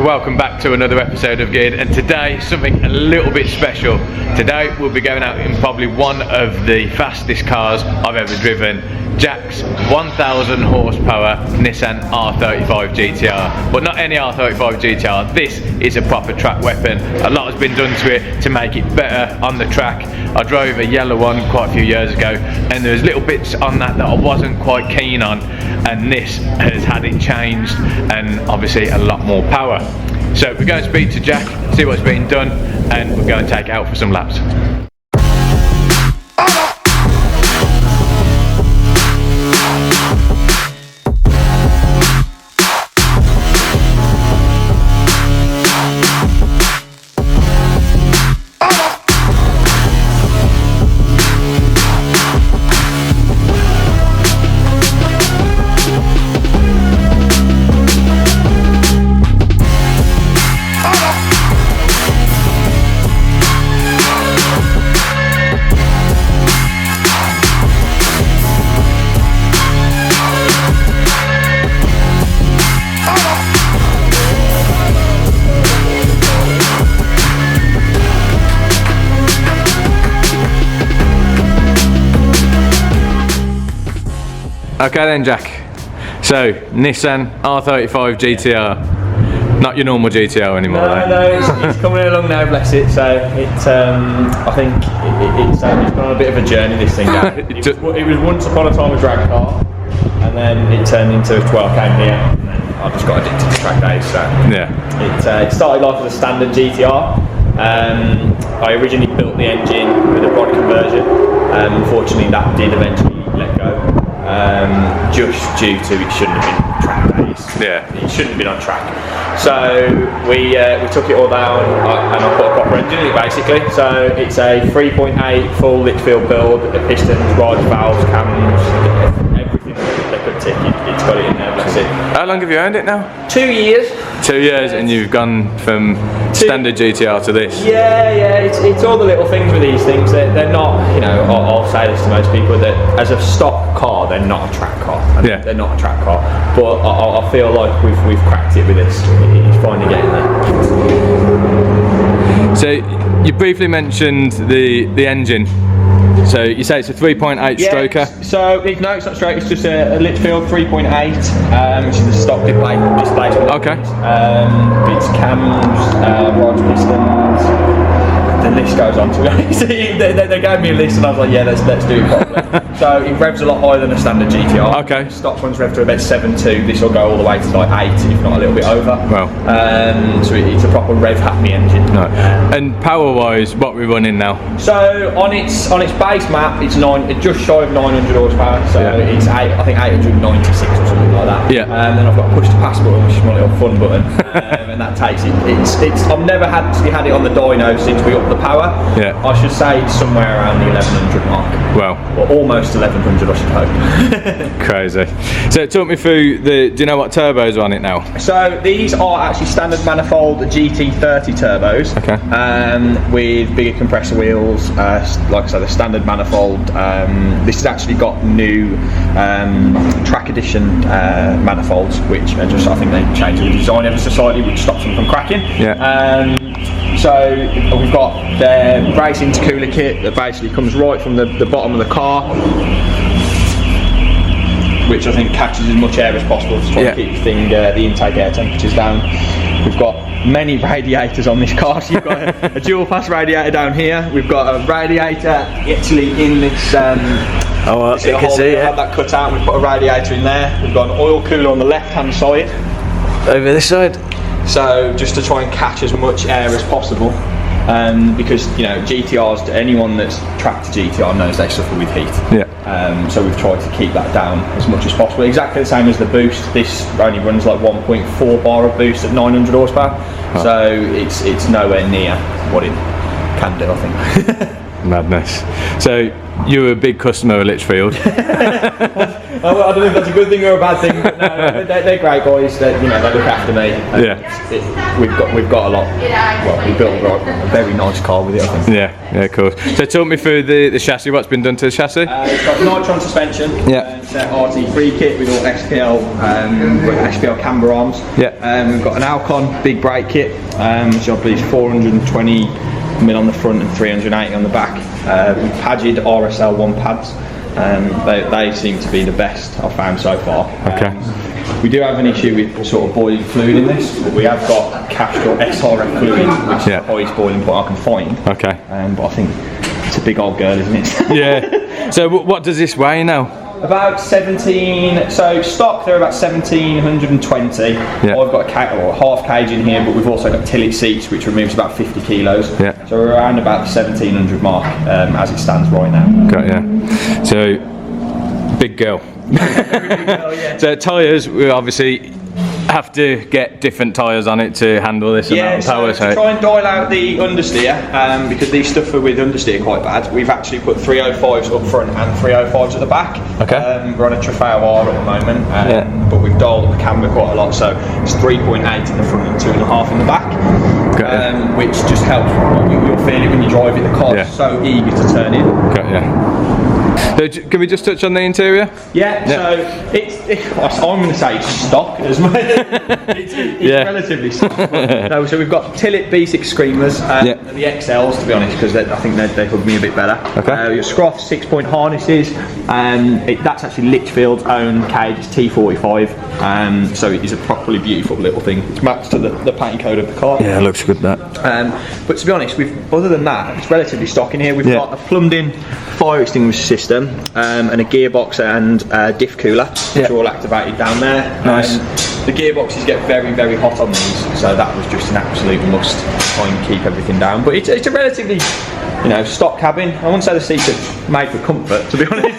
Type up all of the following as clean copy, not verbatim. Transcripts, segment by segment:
welcome back to another episode of Geared, and today something a little bit special. Today we'll be going out in probably one of the fastest cars I've ever driven, Jack's 1000 horsepower Nissan R35 GTR. But not any R35 GTR, this is a proper track weapon. A lot has been done to it to make it better on the track. I drove a yellow one quite a few years ago and there's little bits on that I wasn't quite keen on, and this has had it changed and obviously a lot more power. So we're going to speak to Jack, see what's been done, and we're going to take it out for some laps. Okay then, Jack, so Nissan R35 GTR, not your normal GTR anymore. No, it's coming along now, bless it. So it's, I think it's gone on a bit of a journey, this thing. It was once upon a time a drag car, and then it turned into a 12k here, and then I just got addicted to track days. So yeah, it started life as a standard GTR. I originally built the engine with a rod conversion. Unfortunately, that did eventually let go. Just due to it shouldn't have been track days. Yeah, it shouldn't have been on track. So we took it all down and I put a proper engine in it basically. So it's a 3.8 full Litchfield build, pistons, rods, valves, cams, everything they could tick. It's got it in there. Bless it. How long have you owned it now? 2 years. 2 years, and you've gone from standard GTR to this. Yeah, it's all the little things with these things. They're not, you know, I'll say this to most people, that as a stock car, they're not a track car. Yeah. They're not a track car. But I feel like we've cracked it with this. It's finally getting there. So you briefly mentioned the engine. So you say it's a 3.8 stroker? So no, it's not stroke, it's just a Litchfield 3.8, which is the stock displacement. Okay. It's cams, rods, pistons. The list goes on, to be honest. They gave me a list and I was like, yeah, let's do it properly. So it revs a lot higher than a standard GTR. Okay. Stock ones rev to about 7.2. This will go all the way to like 8, if not a little bit over. Wow. So it's a proper rev happy engine. No. And power wise, what are we running now? So on its base map, it's just shy of 900 horsepower. So it's I think 896 or something like that. Yeah. And then I've got a push to pass button, which is my little fun button, and that takes it. I've never actually had it on the dyno since we upped the power. Yeah. I should say it's somewhere around the 1100 mark. Well. Or almost 1100, I should hope. Crazy. So talk me through do you know what turbos are on it now? So these are actually standard manifold GT30 turbos. Okay. With bigger compressor wheels. Like I said, the standard manifold. This has actually got new track edition manifolds, which are just, I think they changed the design ever so slightly, which stops them from cracking. Yeah. So we've got the brace intercooler kit that basically comes right from the bottom of the car, which I think catches as much air as possible to try and keep the intake air temperatures down. We've got many radiators on this car. So you've got a dual pass radiator down here. We've got a radiator actually in this. You can see it. Have that cut out. We've put a radiator in there. We've got an oil cooler on the left-hand side. Over this side. So just to try and catch as much air as possible, because you know GTRs, anyone that's tracked a GTR knows they suffer with heat. Yeah. So we've tried to keep that down as much as possible. Exactly the same as the boost. This only runs like 1.4 bar of boost at 900 horsepower. Oh. So it's nowhere near what it can do, I think. Madness. So you were a big customer of Litchfield. I don't know if that's a good thing or a bad thing, but no, they're great guys. They look after me. We've got a lot. Well, we built a very nice car with it, I think. Yeah, of course. So talk me through the chassis. What's been done to the chassis? It's got Nitron suspension. Yeah. Nitron RT3 kit with all SPL camber arms. Yeah. We've got an Alcon big brake kit, which I believe is 420mm on the front and 380 on the back. With Pagid RSL1 pads. They seem to be the best I've found so far. Okay. We do have an issue with sort of boiling fluid in this, but we have got Castrol SRF fluid, which is the highest boiling point I can find. Okay. But I think it's a big old girl, isn't it? Yeah. So what does this weigh now? About 17. So stock they're about 1720. Yeah. I've got a half cage in here, but we've also got tillet seats, which removes about 50 kilos. Yeah. So we're around about the 1700 mark as it stands right now. Got ya. So big girl. So tyres, we obviously have to get different tyres on it to handle this amount of power. So to try and dial out the understeer, because these stuff are with understeer quite bad, we've actually put 305s up front and 305s at the back. Okay. We're on a Trofeo R at the moment, but we've dialed up the camber quite a lot, so it's 3.8 in the front and 2.5 in the back. Which just helps. You'll feel it when you drive it. The car's so eager to turn in. Got ya. So can we just touch on the interior? Yeah. So I'm going to say it's stock as well. It's relatively stock. No, so we've got Tillet B6 screamers and the XLs, to be honest, because I think they hug me a bit better. Okay. Your Scroff 6-point harnesses. That's actually Litchfield's own cage. It's T45. So it is a properly beautiful little thing. It's matched to the paint code of the car. Yeah, it looks good, that. But to be honest, other than that, it's relatively stock in here. We've got a plumbed-in fire extinguisher system and a gearbox and diff cooler, which are all activated down there. Nice. The gearboxes get very, very hot on these, so that was just an absolute must to try and keep everything down. But it's a relatively, stock cabin. I wouldn't say the seats are made for comfort, to be honest.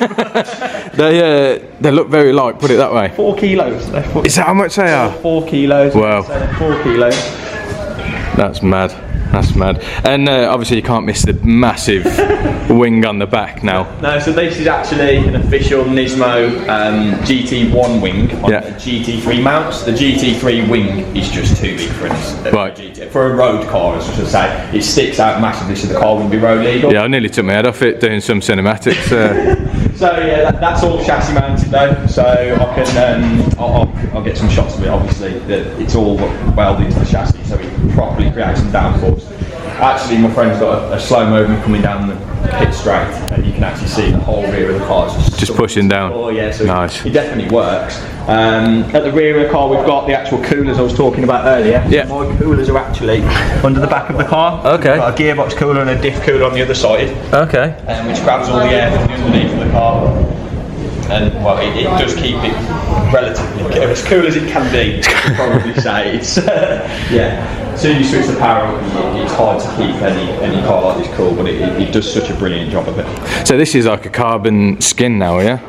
They look very light, put it that way. 4 kilos. Is that how much they are? 4 kilos. Wow. 4 kilos. That's mad. That's mad. And obviously you can't miss the massive wing on the back now. No, so this is actually an official Nismo GT1 wing on a GT3 mounts. The GT3 wing is just too big for a road car, as I should say. It sticks out massively, so the car wouldn't be road legal. Yeah, I nearly took my head off it doing some cinematics. So yeah, that's all chassis mounted though. So I can I'll get some shots of it. Obviously, it's all welded into the chassis, so it properly creates some downforce. Actually, my friend's got a slow-mo of me coming down the pit straight, and you can actually see the whole rear of the car just pushing down. Oh yeah, so nice. It definitely works. At the rear of the car, we've got the actual coolers I was talking about earlier. Yeah. So my coolers are actually under the back of the car. Okay. We've got a gearbox cooler and a diff cooler on the other side. Okay. Which grabs all the air from the underneath of the car. And well, it does keep it relatively as cool as it can be. I could probably say it's As soon as you switch the power up, it's hard to keep any car like this cool, but it does such a brilliant job of it. So this is like a carbon skin now, yeah?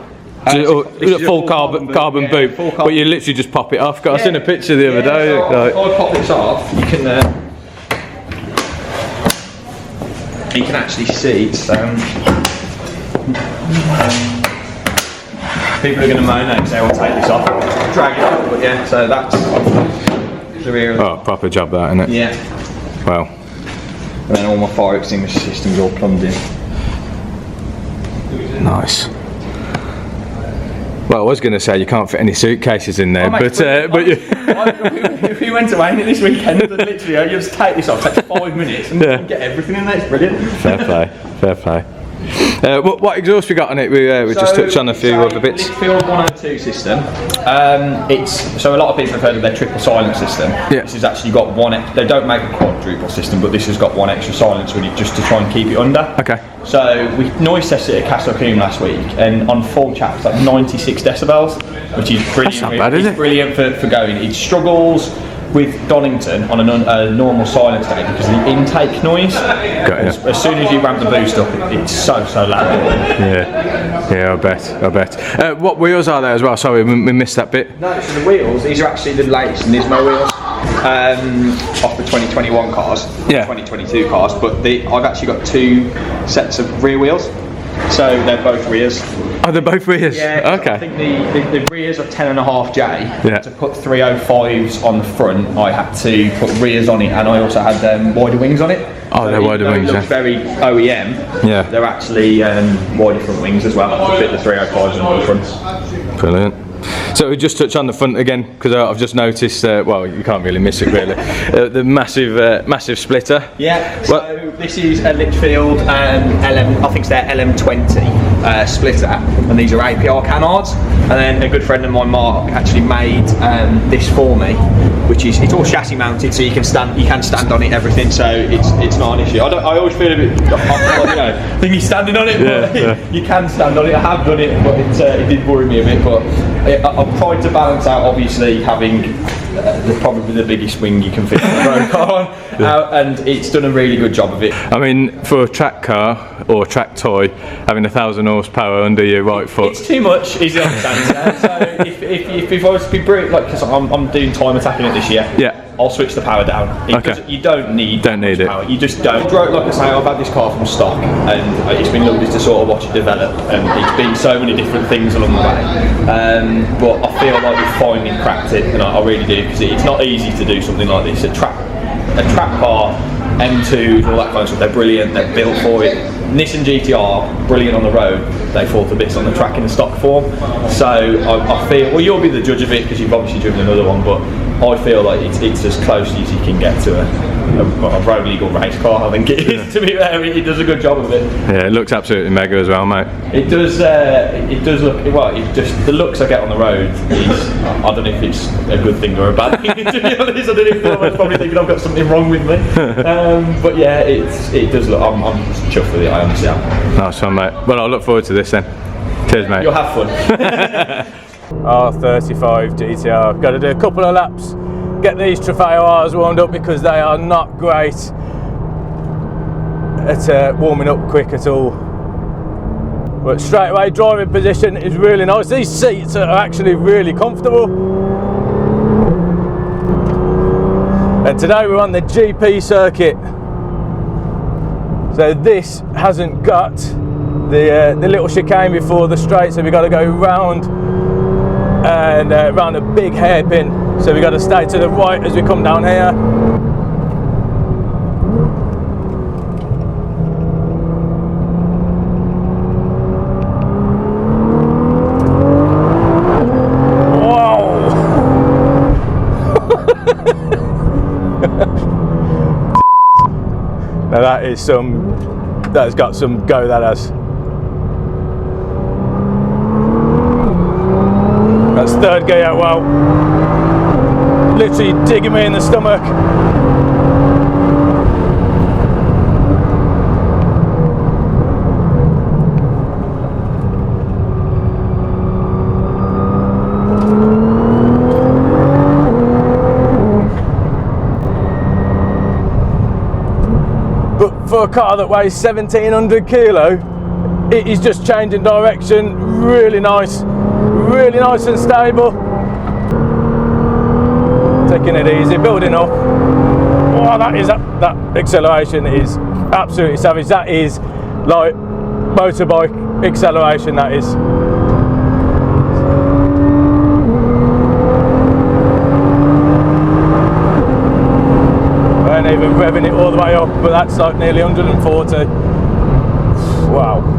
Full carbon boot, but you literally just pop it off. I seen a picture the other day. So if I pop this off, you can actually see it's. People are going to moan now because they will take this off, drag it up, but yeah, so that's the rear of the... Oh, proper job that, isn't it? Yeah. Wow. And then all my fire extinguisher systems all plumbed in. Nice. Well, I was going to say you can't fit any suitcases in there, but if we went away this weekend, literally, you just take this off, it takes 5 minutes, and get everything in there. It's brilliant. Fair play, fair play. What exhaust we got on it? We just touched on a few other bits. Litchfield 102 system. So a lot of people have heard of their triple silent system. Yeah. This has actually got one. They don't make a quadruple system, but this has got one extra silencer in it just to try and keep it under. Okay. So we noise tested it at Castle Coombe last week, and on full chat it's like 96 decibels, which is brilliant. That's not bad, is it? It's brilliant for going. It struggles with Donington on a normal silence day because of the intake noise. As soon as you ramp the boost up, it's so loud. Yeah, I bet. What wheels are there as well? Sorry, we missed that bit. No, so the wheels, these are actually the latest Nismo wheels off the 2021 cars, 2022 cars, but I've actually got 2 sets of rear wheels. So they're both rears. Oh, they're both rears? Yeah, okay. I think the rears are 10.5J. Yeah. To put 305s on the front, I had to put rears on it, and I also had wider wings on it. Oh, they're wider wings, It looks very OEM. Yeah. They're actually wider front wings as well to fit the 305s on the front. Brilliant. So we just touch on the front again, because I've just noticed, well, you can't really miss it really, the massive splitter. Yeah, so this is a Litchfield LM, I think it's their LM20 splitter, and these are APR canards. And then a good friend of mine, Mark, actually made this for me, which is, it's all chassis mounted, so you can stand on it, everything. So it's not an issue. I always feel a bit, think he's standing on it, but you can stand on it. I have done it, but it did worry me a bit. But I've tried to balance out, obviously, having probably the biggest wing you can fit on a road car on, and it's done a really good job of it. I mean, for a track car or track toy, having 1,000 horsepower under your right foot, it's too much, is the honest answer. So if I was to be brute, like, because I'm doing time attacking it this year, yeah, I'll switch the power down. You don't need it. Power. You just don't. Like I say, I've had this car from stock, and it's been lovely to sort of watch it develop. And it's been so many different things along the way. But I feel like we've finally cracked it, and I really do, because it's not easy to do something like this. A track car, M2s, all that kind of stuff. They're brilliant. They're built for it. Nissan GTR, brilliant on the road. They fall to bits on the track in the stock form. So I feel, well, you'll be the judge of it because you've obviously driven another one, but I feel like it's as close as you can get to a road legal race car. I think it is, to be fair. It does a good job of it. Yeah, it looks absolutely mega as well, mate. It does look, well, the looks I get on the road is, I don't know if it's a good thing or a bad thing, to be honest. I don't know if I'm probably thinking I've got something wrong with me. But yeah, it does look, I'm chuffed with it, I honestly am. Nice one, mate. Well, I'll look forward to this then. Cheers, mate. You'll have fun. R35 GTR. Got to do a couple of laps, get these Trofeo Rs warmed up, because they are not great at warming up quick at all. But straight away, driving position is really nice. These seats are actually really comfortable. And today we're on the GP circuit. So this hasn't got the little chicane before the straight, so we've got to go round and round a big hairpin. So we've got to stay to the right as we come down here. Now that's got some go, that has. That's third gear, well, literally digging me in the stomach. For a car that weighs 1,700 kilo, it is just changing direction, really nice and stable. Taking it easy, building up. Oh, that acceleration is absolutely savage. That is like motorbike acceleration, that is. Even revving it all the way up, but that's like nearly 140. Wow.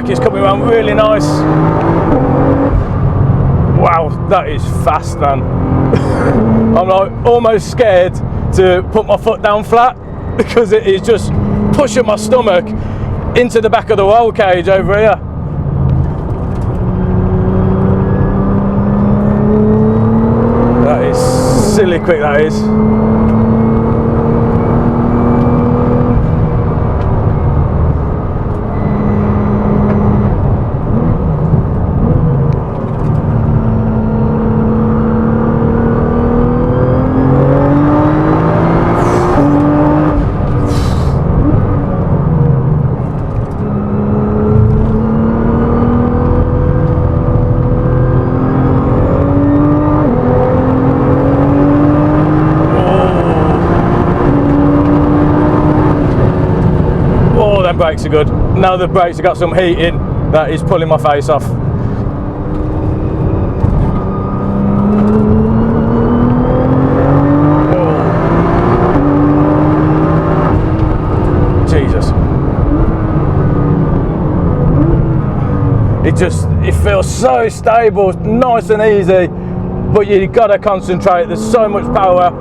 Is coming around really nice. Wow, that is fast, man. I'm like almost scared to put my foot down flat because it is just pushing my stomach into the back of the roll cage over here. That is quick that is. Brakes are good. Now the brakes have got some heat in, that is pulling my face off. Oh. Jesus. It feels so stable, nice and easy, but you've got to concentrate, there's so much power.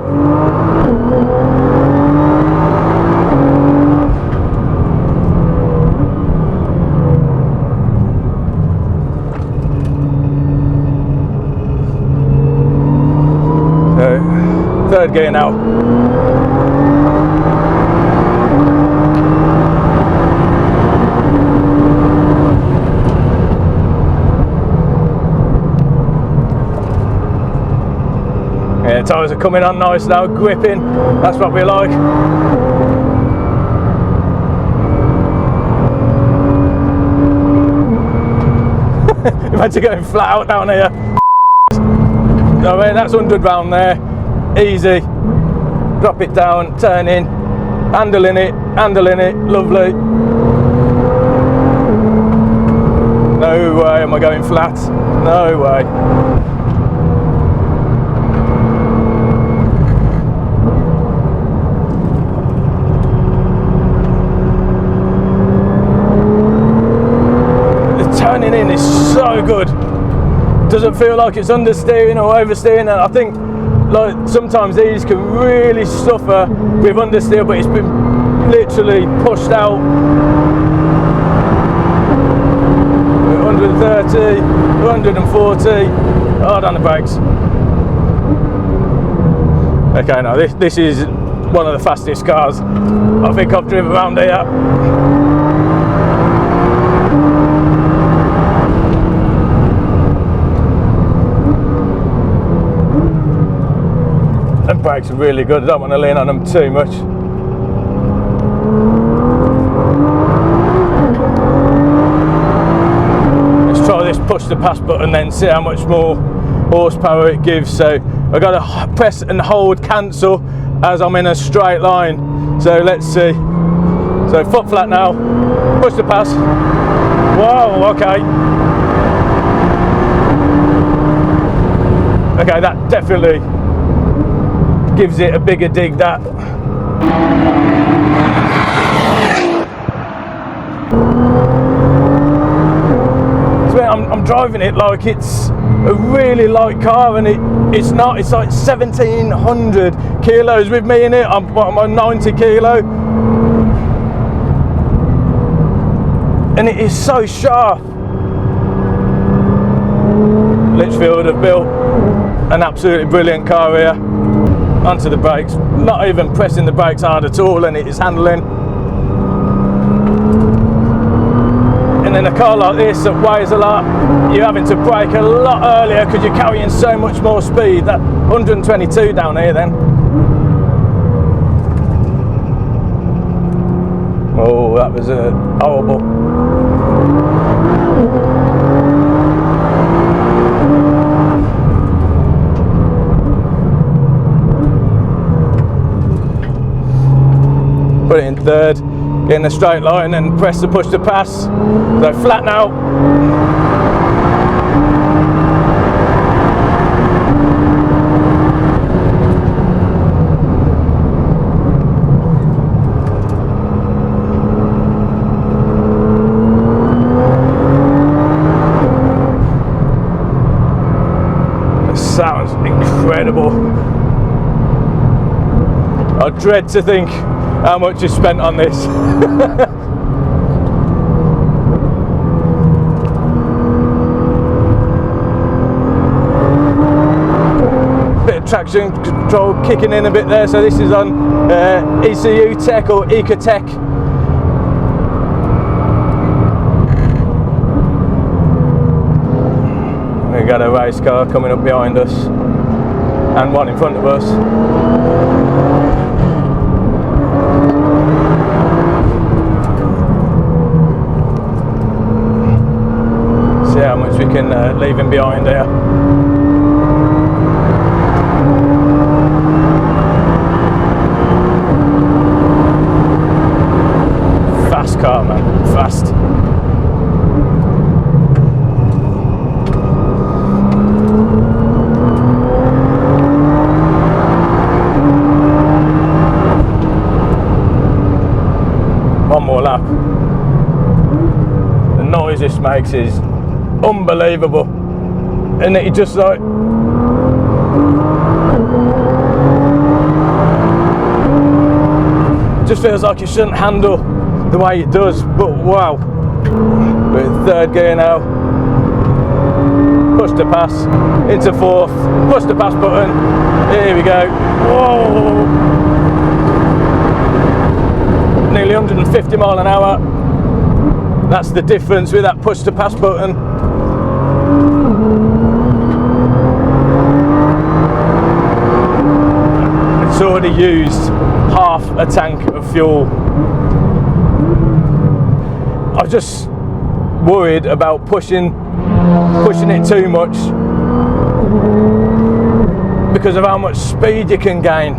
Third gear now. Yeah, tyres are coming on nice now, gripping, that's what we like. Imagine going flat out down here. I mean, that's 100 round there. Easy, drop it down, turn in, handling it, lovely. No way am I going flat, no way. The turning in is so good, doesn't feel like it's understeering or oversteering, and I think like sometimes these can really suffer with understeer, but it's been literally pushed out. 130, 140, hard on the brakes. Okay, now this is one of the fastest cars I think I've driven around here. The brakes are really good, I don't want to lean on them too much. Let's try this push the pass button then, see how much more horsepower it gives. So I've got to press and hold cancel as I'm in a straight line. So let's see. So foot flat now, push the pass. Whoa, okay. Okay, that definitely gives it a bigger dig, that. So I'm driving it like it's a really light car, and it's not. It's like 1,700 kilos with me in it. I'm on 90 kilo, and it is so sharp. Litchfield have built an absolutely brilliant car here. Onto the brakes, not even pressing the brakes hard at all, and it is handling. And in a car like this that weighs a lot, you're having to brake a lot earlier because you're carrying so much more speed. That 122 down here then. Oh, that was horrible. Put it in third, get in a straight line and press the push to pass. So flat now. It sounds incredible. I dread to think how much is spent on this. Bit of traction control kicking in a bit there. So this is on ECU Tech or Ecotech. We got a race car coming up behind us and one in front of us. See how much we can leave him behind here. Fast car, man, fast. One more lap. The noise this makes is unbelievable, and it just like just feels like it shouldn't handle the way it does, but wow. We're in third gear now. Push to pass into fourth, push the pass button, here we go. Whoa, nearly 150 mile an hour. That's the difference with that push to pass button. It's already used half a tank of fuel. I was just worried about pushing it too much because of how much speed you can gain.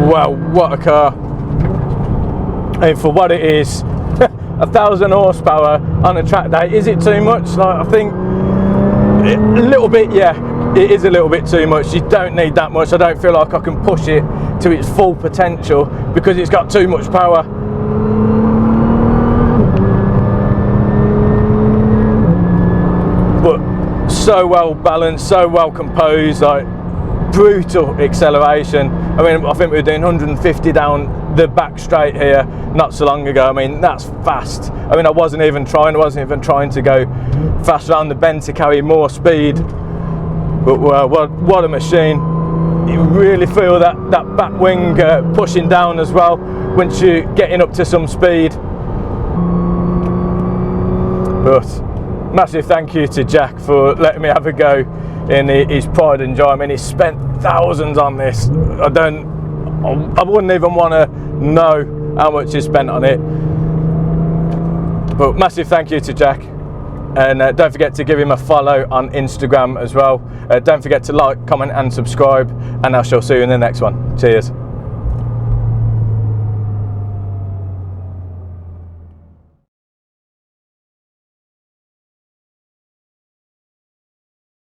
Wow, what a car. And for what it is, 1,000 horsepower on a track day, is it too much? Like, I think a little bit, yeah, it is a little bit too much. You don't need that much. I don't feel like I can push it to its full potential because it's got too much power. But so well balanced, so well composed, like brutal acceleration. I mean, I think we were doing 150 down the back straight here not so long ago. I mean, that's fast. I mean, I wasn't even trying to go fast around the bend to carry more speed. But what a machine. You really feel that back wing pushing down as well once you're getting up to some speed. But massive thank you to Jack for letting me have a go in his pride and joy. I mean, he spent thousands on this. I wouldn't even want to know how much he spent on it. But massive thank you to Jack. And don't forget to give him a follow on Instagram as well. Don't forget to like, comment and subscribe, and I shall see you in the next one. Cheers.